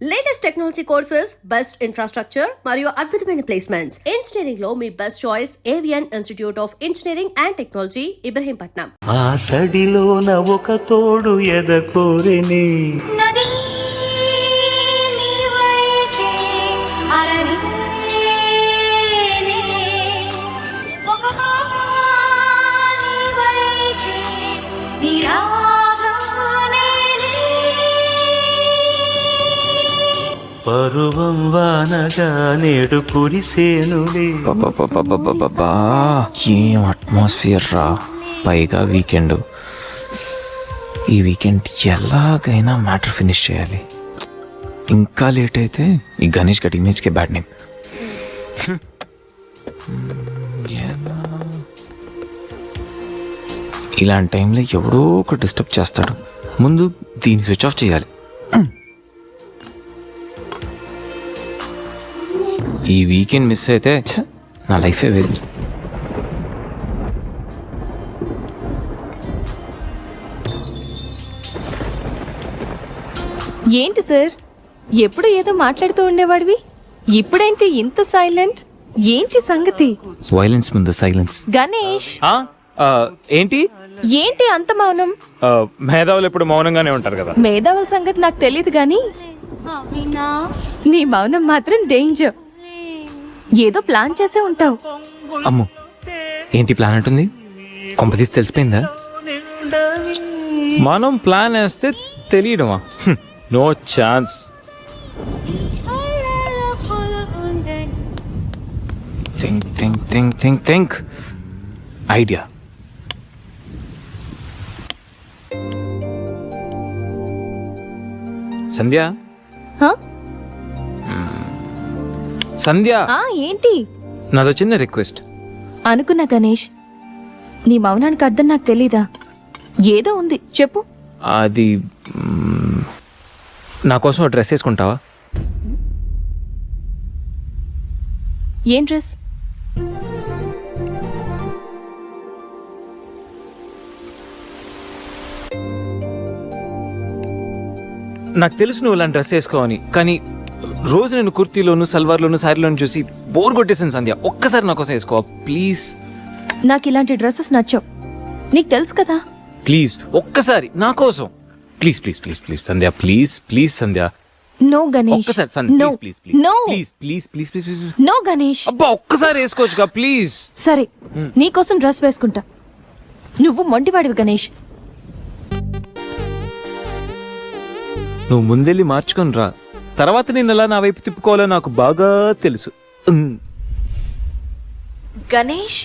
Latest technology courses, best infrastructure మరియు అద్భుతమైన placements. Engineering లో మీ best choice AVN institute of engineering and technology, Ibrahimpatnam. ఆ సడిలోన ఒక తోడు ఎదకోరెనే పరువం వానగా నేడు కురిసేనులే. ఏం అట్మాస్ఫియర్ రా, పైగా వీకెండ్. ఈ వీకెండ్ ఎలాగైనా మ్యాటర్ ఫినిష్ చేయాలి. ఇంకా లేట్ అయితే ఈ గణేష్ గడ్ ఇమేజ్కే బ్యాడ్ నేమ్. ఇలాంటి టైంలో ఎవడో ఒక డిస్టర్బ్ చేస్తాడు. ముందు దీన్ని స్విచ్ ఆఫ్ చేయాలి. ఈ వీకెండ్ మిస్ అయితే నా లైఫే వేస్ట్. ఏంటి సార్, ఎప్పుడు ఏదో మాట్లాడుతూ ఉండేవాడివి, ఇప్పుడేంటి ఇంత సైలెంట్? ఏంటి సంగతి? వైలెన్స్ ముందు సైలెన్స్. గణేష్, ఏంటి ఏంటి అంత మౌనం? మేధావులు ఎప్పుడు మౌనంగానే ఉంటారు కదా. మేధావుల సంగతి నాకు తెలియదు గాని నీ మౌనం మాత్రం డేంజర్. ఏదో ప్లాన్ చేసే ఉంటావు. అమ్ము, ఏంటి ప్లాన్ అంటుంది? కొంపతీసి తెలిసిపోయిందా? మనం ప్లాన్ వేస్తే తెలియడమా? No chance. Think think think think think idea. Sandhya, హ? సంధ్య, ఏంటి? నాదో చిన్న రిక్వెస్ట్. అనుకున్నా గణేష్, నీ మౌనానికి అర్థం నాకు తెలీదా? ఏదో ఉంది, చెప్పు. అది నా కోసం డ్రెస్ వేసుకుంటావా? ఏం డ్రెస్? నాకు తెలుసు నువ్వు ఇలాంటి డ్రెస్ వేసుకోవని, కానీ రోజు నేను కుర్తీలోను, సల్వార్లోను, శారీలోను చూసి బోర్ కొట్టేసాను. సంధ్య, ఒక్కసారి నా కోసం వేసుకోవా ప్లీజ్? నాకు ఇలాంటి డ్రెస్సెస్ నచ్చవు, నీకు తెలుసు కదా. ప్లీజ్ ఒక్కసారి నా కోసం. Please please please please Sandhya, please please Sandhya. No Ganesh, ఒక్కసారి Sandhya, no, please please no, please please please please please. No Ganesh. అబ్బా, ఒక్కసారి వేసుకోవచ్చుగా ప్లీజ్. సరే, నీకోసం డ్రెస్ వేసుకుంటా. నువ్వు మొండివాడివి గణేష్. నువ్వు ముందెళ్ళి మార్చుకొని రా, తర్వాత నేను ఎలా నా వైపు తిప్పుకోవాలో నాకు బాగా తెలుసు. Ganesh,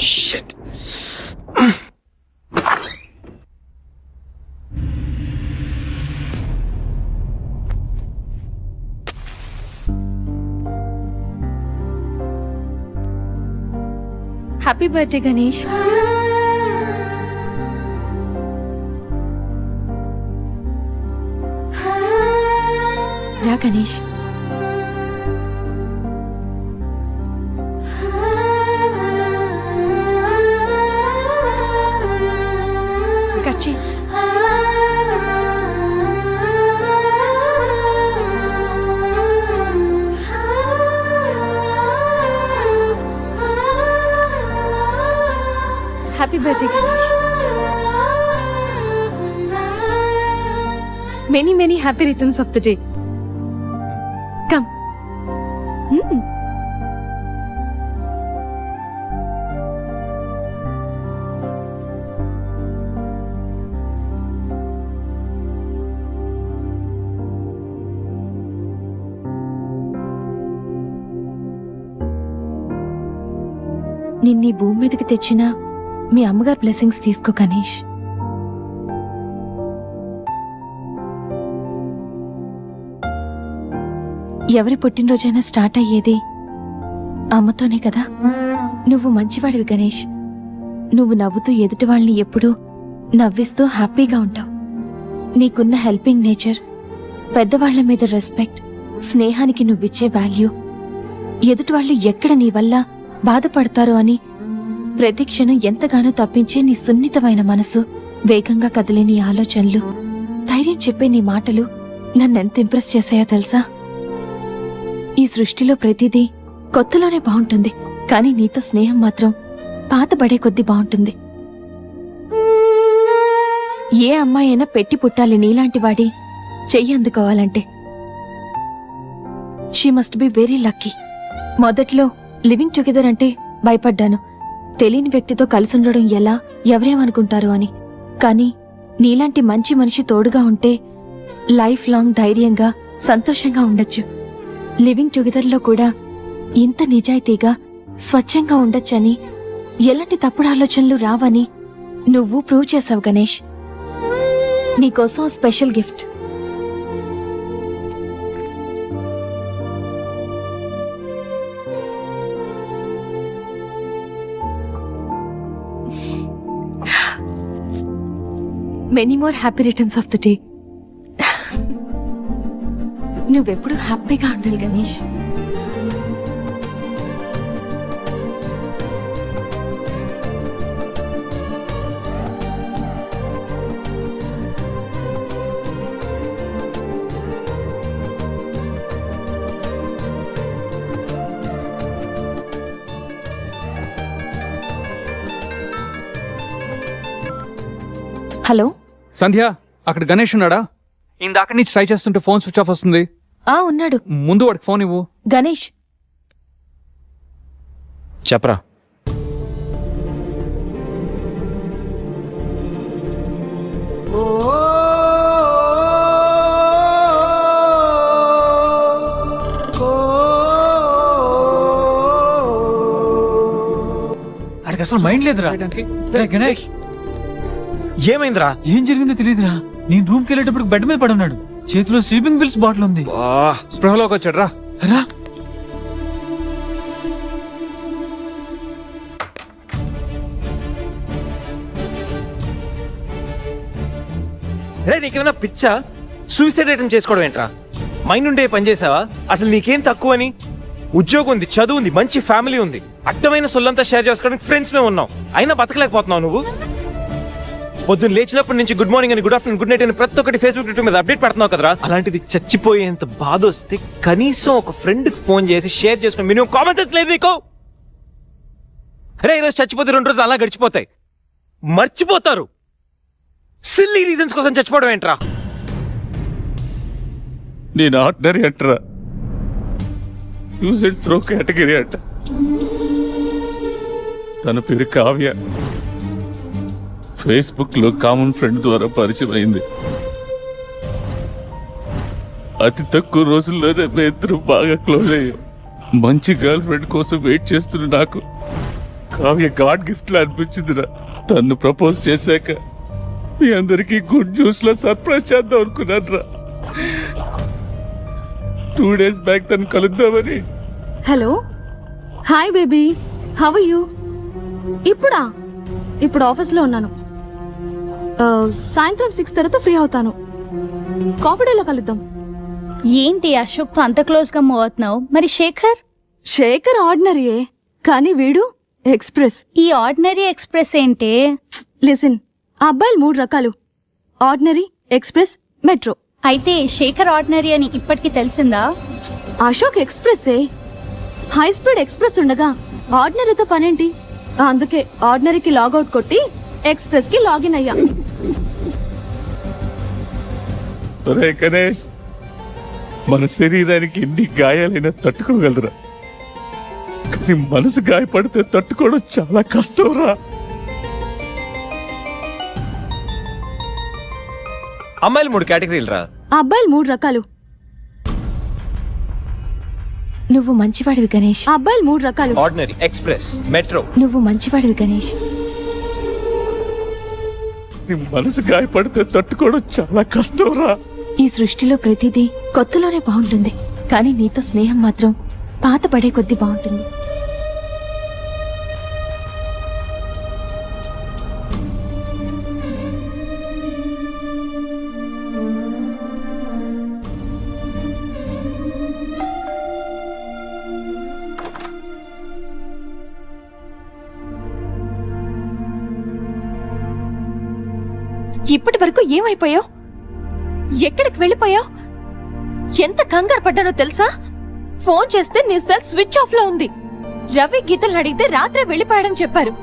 Shit. Happy birthday Ganesh. రా గణేష్. కట్ చేయి. Happy birthday Ganesh. Many, many happy returns of the day. Come. నిన్నీ భూమి మీదకి తెచ్చిన మీ అమ్మగారు బ్లెస్సింగ్స్ తీసుకో గణేష్. ఎవరి పుట్టినరోజైనా స్టార్ట్ అయ్యేది అమ్మతోనే కదా. నువ్వు మంచివాడివి గణేష్. నువ్వు నవ్వుతూ ఎదుటి వాళ్ళని ఎప్పుడూ నవ్విస్తూ హ్యాపీగా ఉంటావు. నీకున్న హెల్పింగ్ నేచర్, పెద్దవాళ్ల మీద రెస్పెక్ట్, స్నేహానికి నువ్విచ్చే వాల్యూ, ఎదుటి వాళ్ళు ఎక్కడ నీ వల్ల బాధపడతారో అని ప్రతి క్షణం ఎంతగానో తప్పించే నీ సున్నితమైన మనసు, వేగంగా కదిలే నీ ఆలోచనలు, ధైర్యం చెప్పే నీ మాటలు నన్నెంత ఇంప్రెస్ చేశాయో తెలుసా. ఈ సృష్టిలో ప్రతిదీ కొత్తలోనే బాగుంటుంది, కానీ నీతో స్నేహం మాత్రం పాతబడే కొద్దీ బాగుంటుంది. ఏ అమ్మాయి అయినా పెట్టి పుట్టాలి నీలాంటి వాడి చెయ్యి అందుకోవాలంటే. She must be very lucky. మొదట్లో లివింగ్ టుగెదర్ అంటే భయపడ్డాను, తెలియని వ్యక్తితో కలిసి ఉండడం ఎలా, ఎవరేమనుకుంటారు అని. కానీ నీలాంటి మంచి మనిషి తోడుగా ఉంటే లైఫ్ లాంగ్ ధైర్యంగా సంతోషంగా ఉండొచ్చు. లివింగ్ టుగెదర్లో కూడా ఇంత నిజాయితీగా స్వచ్ఛంగా ఉండొచ్చని, ఎలాంటి తప్పుడు ఆలోచనలు రావని నువ్వు ప్రూవ్ చేసావు గణేష్. నీకోసం special gift. Many more happy returns of the day. నువ్వెప్పుడు హ్యాపీగా ఉండాలి గణేష్. హలో సంధ్య, అక్కడ గణేష్ ఉన్నాడా? ఇందాక నుంచి ట్రై చేస్తుంటే ఫోన్ స్విచ్ ఆఫ్ వస్తుంది. ఉన్నాడు. ముందు వాడికి ఫోన్ ఇవ్వు. గణేష్ చెప్పరా. అడికి అసలు మైండ్ లేదురా. రే గణేష్, ఏమైందిరా? ఏం జరిగిందో తెలియదురా. నేను రూమ్కి వెళ్ళేటప్పుడు బెడ్ మీద పడి ఉన్నాడు, చేతిలో స్లీపింగ్ పిల్స్ బాటిల్ ఉంది. స్పృహలోకి వచ్చాడు రా. రా. రే, నీకేమైనా పిచ్చా? సూసైడ్ అటెంప్ట్ చేసుకోవడం ఏంట్రా? మైండ్ ఉండే పని చేసావా? అసలు నీకేం తక్కువని? ఉద్యోగం ఉంది, చదువు ఉంది, మంచి ఫ్యామిలీ ఉంది, అడ్డమైన సొల్లంతా షేర్ చేసుకోవడానికి ఫ్రెండ్స్ మేము ఉన్నాం. అయినా బతకలేకపోతున్నావు నువ్వు. పొద్దున్న లేచినప్పటి నుంచి గుడ్ మార్నింగ్ అని, గుడ్ ఆఫ్టర్నూన్, గుడ్ నైట్ అని ప్రతి ఒక్కటి ఫేస్బుక్, ట్విట్టర్ మీద అప్డేట్ పెడుతున్నావు కదరా. అలాంటిది చచ్చిపోయేంత బాధ వస్తే కనీసం ఒక ఫ్రెండ్ కి ఫోన్ చేసి షేర్ చేసుకుని మినిమం కామన్ సెన్స్ లేదు నీకు? అరే, ఈరోజు చచ్చిపోతే 2 రోజులు అలా గడిచిపోతాయి, మర్చిపోతారు. సిల్లీ రీజన్స్ కోసం చచ్చిపోవడం ఏంట్రా? నేను ఆర్డినరీ అంటరా, యూజ్ అండ్ త్రో కేటగిరీ అంట. తన పేరు కావ్య. ఫేస్బుక్ లో కామన్ ఫ్రెండ్ ద్వారా పరిచయం అయింది. అతి తక్కువ రోజుల్లోనే మేము ఇద్దరు బాగా క్లోజ్ అయ్యాం. మంచి గర్ల్ ఫ్రెండ్ కోసం వెయిట్ చేస్తున్న నాకు కావ్య గాడ్ గిఫ్ట్ లా అనిపించిందిరా. తను ప్రపోజ్ చేశాక మీ అందరికీ గుడ్ న్యూస్ లో సర్ప్రైజ్ చేద్దాం అనుకున్నాను రా. 2 days బ్యాక్ తను కలుద్దామని. Hello, hi baby, how are you? ఇప్పుడు ఆఫీస్లో ఉన్నాను. సాయంత్రం 6 తర్వాత ఫ్రీ అవుతాను. కాఫీ డేలో కలుద్దాం. ఏంటి అశోక్తో అంత క్లోజ్ గా మూవ్ అవుతున్నావు? మరి శేఖర్? శేఖర్ ఆర్డినరీయే, కానీ వీడు ఎక్స్ప్రెస్. ఈ ఆర్డినరీ ఎక్స్ప్రెస్ ఏంటి? లిసన్, ఆ అబ్బాయిలు 3 రకాలు: ఆర్డినరీ, ఎక్స్ప్రెస్, మెట్రో. అయితే శేఖర్ ఆర్డినరీ అని ఇప్పటికి తెలిసిందా? అశోక్ ఎక్స్ప్రెస్సే. హై స్పీడ్ ఎక్స్ప్రెస్ ఉండగా ఆర్డినరీతో పనేంటి? అందుకే ఆర్డినరీకి లాగౌట్ కొట్టి ఎక్స్ప్రెస్ కి లాగిన్ అయ్యా. ఒరే గణేష్, మన శరీరానికి ఎన్ని గాయాలైనా తట్టుకోగలరా, కానీ మనసు గాయపడితే తట్టుకోవడం చాలా కష్టంరా. అమ్మాయిలు 3 కేటగిరీలు రా. ఆ అబ్బాయిలు 3 రకాలు. నువ్వు మంచివాడివి గణేష్. ఆ అబ్బాయిలు 3 రకాలు. Ordinary, express, metro. నువ్వు మంచివాడివి గణేష్. నీ మనసు గాయపడితే తట్టుకోవడం చాలా కష్టంరా. ఈ సృష్టిలో ప్రతిదీ కొత్తలోనే బాగుంటుంది, కానీ నీతో స్నేహం మాత్రం పాత పడే కొద్దీ బాగుంటుంది. ఇప్పటి వరకు ఏమైపోయావు? ఎక్కడికి వెళ్ళిపోయావు? ఎంత కంగారు పడ్డానో తెలుసా? ఫోన్ చేస్తే నీ సెల్ స్విచ్ ఆఫ్ లో ఉంది. రవి గీతలు అడిగితే రాత్రే వెళ్ళిపోయాడని చెప్పారు.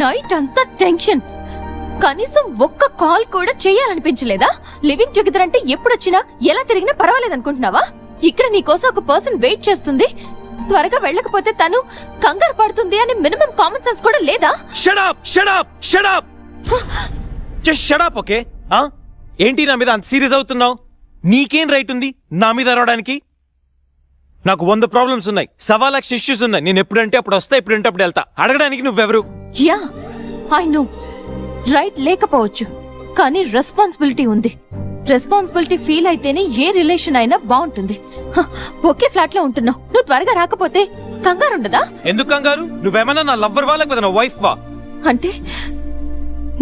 నైట్ అంతా టెన్షన్. కనీసం ఒక్క కాల్ కూడా చేయాలనిపించలేదా? లివింగ్ టుగెదర్ అంటే ఎప్పుడొచ్చినా ఎలా తిరిగినా పర్వాలేదనుకుంటున్నావా? ఇక్కడ నీకోసం ఒక పర్సన్ వెయిట్ చేస్తుంది. త్వరగా వెళ్ళకపోతే తను కంగారు పడుతుంది అని మినిమం కామన్ సెన్స్ కూడా లేదా? Shut up, shut up, shut up. Just shut up, okay? ఏంటి నా మీద అంత సీరియస్ అవుతున్నావు? నీకేం రైట్ ఉంది నా మీద అరవడానికి? నాకు 100 ప్రాబ్లమ్స్ ఉన్నాయి, 1,00,000 ఇష్యూస్ ఉన్నాయి. నేను ఎప్పుడంటే అప్పుడు వస్తా, ఎప్పుడంటే అప్పుడు వెళ్తా. అడగడానికి నువ్వెవరు? Yeah, I know. రైట్ లేకపోవచ్చు, కానీ రెస్పాన్సిబిలిటీ ఉంది. రెస్పాన్సిబిలిటీ ఫీల్ అయితేనే ఏ రిలేషన్ అయినా బాగుంటుంది. ఒకే ఫ్లాట్ లో ఉంటున్నావు, నువ్వు త్వరగా రాకపోతే కంగారు ఉండదా? ఎందుకు కంగారు? నువ్వేమన్నా నా లవ్వర్ వా లేకపోతే నా వైఫ్ వా? అంటే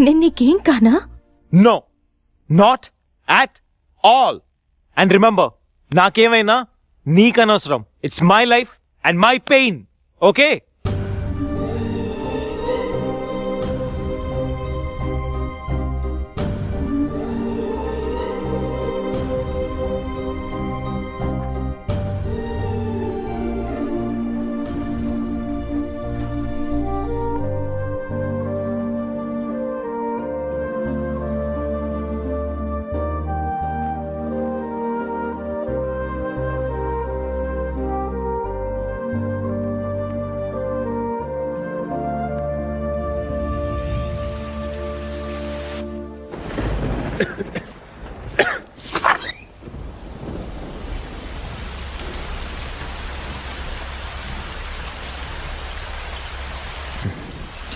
నేను నీకేం కానా? No, not at all. And remember, నాకేమైనా నీకనవసరం. It's my life and my pain, okay?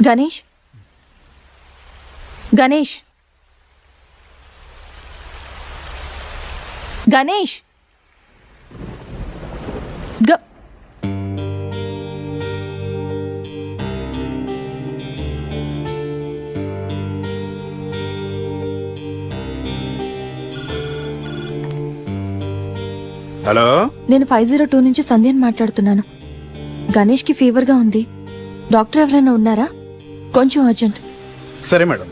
Ganesh, Ganesh, Ganesh. Hello, నేను 502 నుంచి సంధ్యని మాట్లాడుతున్నాను. గణేష్ కి ఫీవర్ గా ఉంది. డాక్టర్ ఎవరైనా ఉన్నారా? కొంచెం అర్జెంట్. సరే మేడం.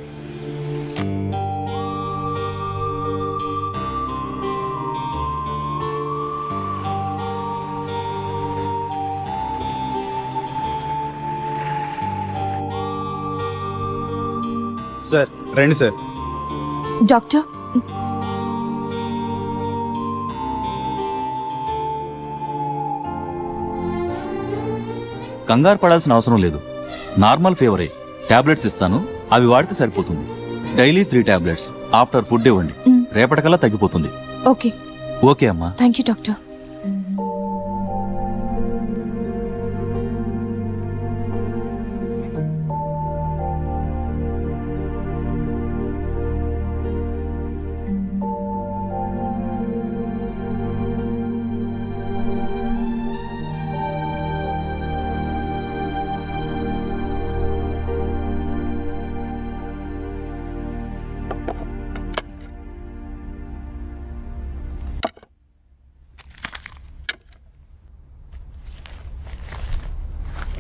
సార్ రండి సార్. డాక్టర్, కంగారు పడాల్సిన అవసరం లేదు. నార్మల్ ఫీవరే. టాబ్లెట్స్ ఇస్తాను, అవి వాడితే సరిపోతుంది. Daily 3 tablets. ఆఫ్టర్ ఫుడ్ ఇవ్వండి, రేపటికల్లా తగ్గిపోతుంది. ఓకే. ఓకే అమ్మా. Thank you doctor.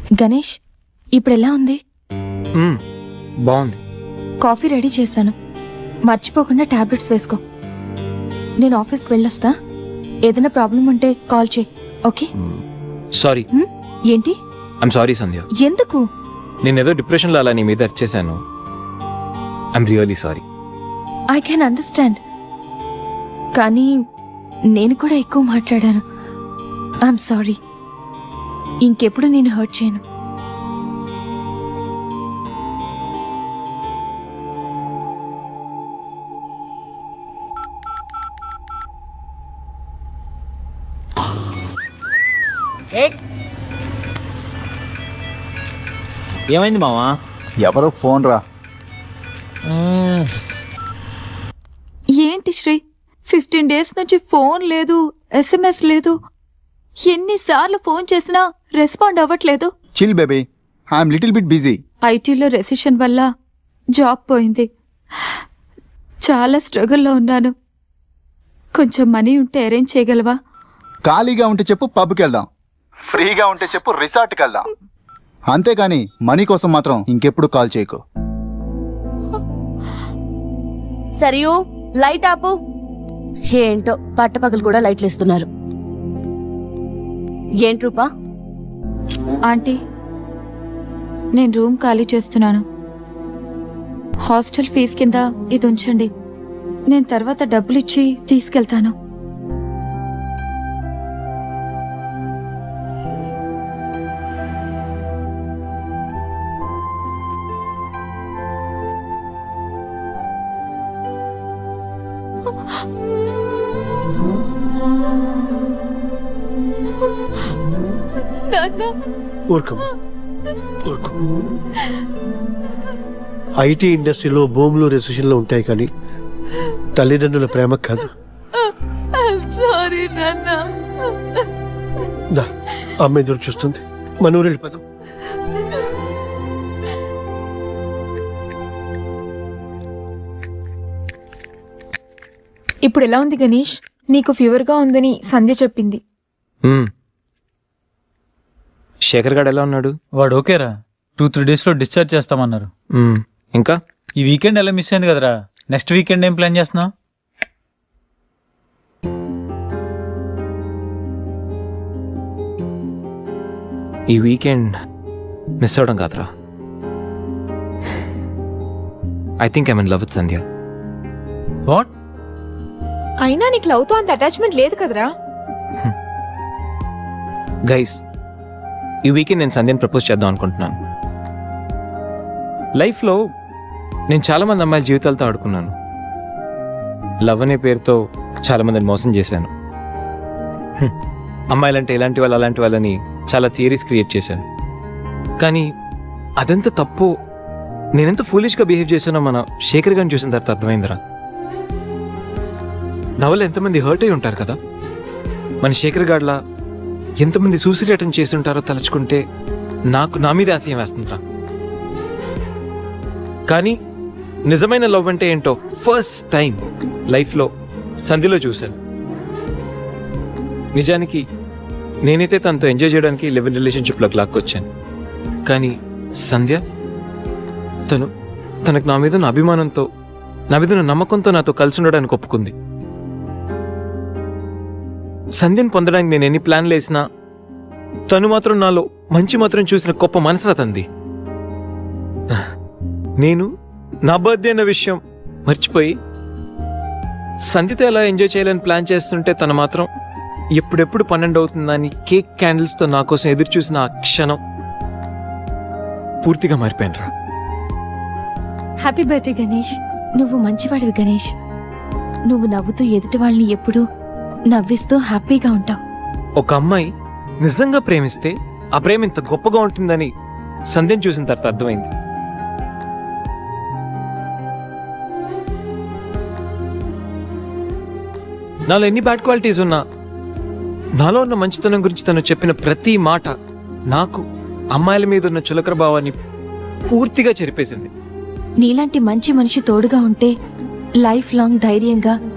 గణేష్ ఇప్పుడు ఎలా ఉంది? బాగుంది. కాఫీ రెడీ చేశాను, మర్చిపోకుండా టాబ్లెట్స్ వేసుకో. నేను ఆఫీస్కి వెళ్ళొస్తా. ఏదైనా ప్రాబ్లం ఉంటే కాల్ చేయి, ఓకే? సారీ. ఏంటి? I'm sorry Sandhya. ఎందుకు? నేనేదో డిప్రెషన్లో అలా నీ మీద అరిచేశాను. I'm really sorry. I can understand, కానీ నేను కూడా ఎక్కువ మాట్లాడాను. I'm sorry. ఇంకెప్పుడు నేను హర్ట్ చేయను. ఏమైంది మావా? ఎవరో ఫోన్ రా. ఏంటి శ్రీ, 15 డేస్ నుంచి ఫోన్ లేదు, SMS లేదు. ఎన్నిసార్లు ఫోన్ చేసినా రెస్పాండ్ అవ్వట్లేదు. Chill baby, I'm little bit busy. ఐటీలో రెసిషన్ వల్ల జాబ్ పోయింది. చాలా స్ట్రగుల్లో ఉన్నాను. కొంచెం మనీ ఉంటే అరేంజ్ చేయగలవా? ఖాళీగా ఉంటే చెప్పు, పబ్కి వెళ్దాం. ఫ్రీగా ఉంటే చెప్పు, రిసార్ట్కి వెళ్దాం. అంతేగాని మనీ కోసం మాత్రం ఇంకెప్పుడు కాల్ చేయకు. సరియు, లైట్ ఆపు. ఏంటో పట్టపగలు కూడా లైట్లు ఇస్తున్నారు. ఏంటి రూపా? ఆంటీ, నేను రూమ్ ఖాళీ చేస్తున్నాను. హాస్టల్ ఫీజు కింద ఇది ఉంచండి. నేను తర్వాత డబ్బులు ఇచ్చి తీసుకెళ్తాను. ఐటీ ఇండస్ట్రీలో భూములు రెసిషన్లో ఉంటాయి, కానీ తల్లిదండ్రుల ప్రేమ కాదు. సారీ నాన్న. అమ్మ ఎదురు చూస్తుంది, మన ఊరు వెళ్ళిపోదాం. ఇప్పుడు ఎలా ఉంది గణేష్? నీకు ఫీవర్గా ఉందని సంధ్య చెప్పింది. శేఖర్ గాడు ఎలా ఉన్నాడు? వాడు ఓకేరా, 2-3 డేస్లో డిశ్చార్జ్ చేస్తామన్నారు. ఇంకా ఈ వీకెండ్ ఎలా మిస్ అయింది కదరా? నెక్స్ట్ వీకెండ్ ఏం ప్లాన్ చేస్తున్నావు? ఈ వీకెండ్ మిస్ అవడం కాదురా, I think I'm in love with Sandhya. What? అయినా నీకు లవ్తో అంత అటాచ్మెంట్ లేదు కదరా? గైస్, ఈ వీకెండ్ నేను సంధ్యని ప్రపోజ్ చేద్దాం అనుకుంటున్నాను. లైఫ్లో నేను చాలామంది అమ్మాయిల జీవితాలతో ఆడుకున్నాను. లవ్ అనే పేరుతో చాలామందిని మోసం చేశాను. అమ్మాయిలంటే ఇలాంటి వాళ్ళు అలాంటి వాళ్ళని చాలా థియరీస్ క్రియేట్ చేశాను. కానీ అదెంత తప్పు, నేనెంత ఫూలిష్గా బిహేవ్ చేశానో మన శేఖర్ గారిని చూసిన తర్వాత అర్థమైందిరా. నా వల్ల ఎంతమంది హర్ట్ అయి ఉంటారు కదా. మన శేఖర్ గాడ్లా ఎంతమంది సూసైడ్ అటెంప్ట్ చేసి ఉంటారో తలుచుకుంటే నాకు నా మీద ఆశయం వేస్తుందిరా. కానీ నిజమైన లవ్ అంటే ఏంటో ఫస్ట్ టైం లైఫ్లో సంధ్యలో చూశాను. నిజానికి నేనైతే తనతో ఎంజాయ్ చేయడానికి లివ్ ఇన్ రిలేషన్షిప్లోకి లాక్కొచ్చాను. కానీ సంధ్య తనకు నా మీద నా అభిమానంతో, నా మీద నా నమ్మకంతో నాతో కలిసి ఉండడానికి ఒప్పుకుంది. సంధ్యను పొందడానికి నేను ఎన్ని ప్లాన్లు వేసినా తను మాత్రం నాలో మంచి మాత్రం చూసిన గొప్ప మనసురా తంది. నేను నా బర్త్డే అన్న విషయం మర్చిపోయి సంధ్యతో ఎలా ఎంజాయ్ చేయాలని ప్లాన్ చేస్తుంటే తను మాత్రం ఎప్పుడెప్పుడు 12 అవుతుందని కేక్ క్యాండిల్స్తో నా కోసం ఎదురు చూసిన ఆ క్షణం పూర్తిగా మారిపోయినరా. Happy birthday Ganesh. నువ్వు మంచివాడివి గణేష్. నువ్వు నవ్వుతూ ఎదుటి వాళ్ళని ఎప్పుడూ నవ్విస్తూ హ్యాపీగా ఉంటావు. ఒక అమ్మాయి నిజంగా ప్రేమిస్తే ఆ ప్రేమ ఇంత గొప్పగా ఉంటుందని సంధ్యను చూసిన తర్వాత అర్థమైంది. నాలో ఎన్ని బ్యాడ్ క్వాలిటీస్ ఉన్నా నాలో ఉన్న మంచితనం గురించి తను చెప్పిన ప్రతి మాట నాకు అమ్మాయిల మీద ఉన్న చులకర భావాన్ని పూర్తిగా చెరిపేసింది. నీలాంటి మంచి మనిషి తోడుగా ఉంటే లైఫ్ లాంగ్ ధైర్యంగా